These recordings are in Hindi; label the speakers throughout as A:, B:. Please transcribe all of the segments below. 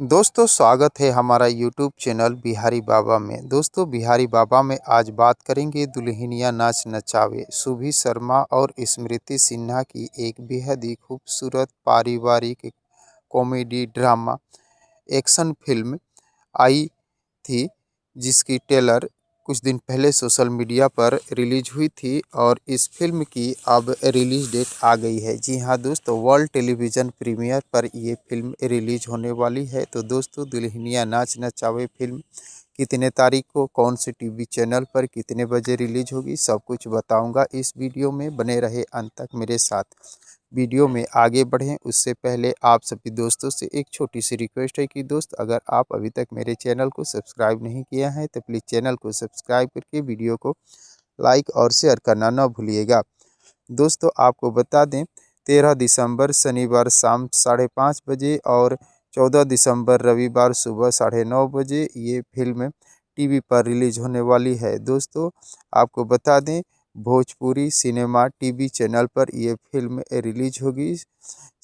A: दोस्तों स्वागत है हमारा यूट्यूब चैनल बिहारी बाबा में। दोस्तों बिहारी बाबा में आज बात करेंगे दुल्हनिया नाच नचावे सुभी शर्मा और स्मृति सिन्हा की एक बेहद ही खूबसूरत पारिवारिक कॉमेडी ड्रामा एक्शन फिल्म आई थी, जिसकी ट्रेलर कुछ दिन पहले सोशल मीडिया पर रिलीज हुई थी और इस फिल्म की अब रिलीज डेट आ गई है। जी हाँ दोस्तों, वर्ल्ड टेलीविज़न प्रीमियर पर ये फिल्म रिलीज होने वाली है। तो दोस्तों, दुल्हनिया नाच नचावे फिल्म कितने तारीख को कौन से टीवी चैनल पर कितने बजे रिलीज होगी, सब कुछ बताऊंगा इस वीडियो में। बने रहे अंत तक मेरे साथ। वीडियो में आगे बढ़ें उससे पहले आप सभी दोस्तों से एक छोटी सी रिक्वेस्ट है कि दोस्त, अगर आप अभी तक मेरे चैनल को सब्सक्राइब नहीं किया है तो प्लीज़ चैनल को सब्सक्राइब करके वीडियो को लाइक और शेयर करना ना भूलिएगा। दोस्तों आपको बता दें, 13 दिसंबर शनिवार शाम 5:30 बजे और 14 दिसंबर रविवार सुबह 9:30 बजे ये फिल्म टीवी पर रिलीज होने वाली है। दोस्तों आपको बता दें, भोजपुरी सिनेमा टीवी चैनल पर ये फिल्म रिलीज होगी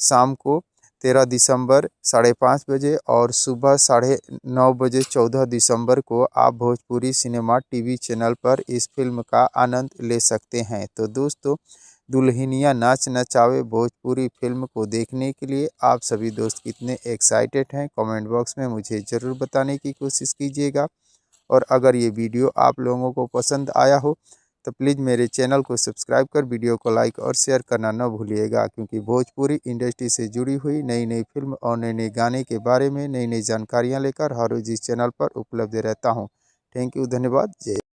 A: शाम को 13 दिसंबर 5:30 बजे और सुबह 9:30 बजे 14 दिसंबर को आप भोजपुरी सिनेमा टीवी चैनल पर इस फिल्म का आनंद ले सकते हैं। तो दोस्तों, दुल्हनिया नाच नचावे भोजपुरी फिल्म को देखने के लिए आप सभी दोस्त कितने एक्साइटेड हैं, कमेंट बॉक्स में मुझे ज़रूर बताने की कोशिश कीजिएगा। और अगर ये वीडियो आप लोगों को पसंद आया हो तो प्लीज़ मेरे चैनल को सब्सक्राइब कर वीडियो को लाइक और शेयर करना न भूलिएगा, क्योंकि भोजपुरी इंडस्ट्री से जुड़ी हुई नई नई फिल्म और नए नए गाने के बारे में नई नई जानकारियाँ लेकर हर रोज़ इस चैनल पर उपलब्ध रहता हूँ। थैंक यू, धन्यवाद, जय।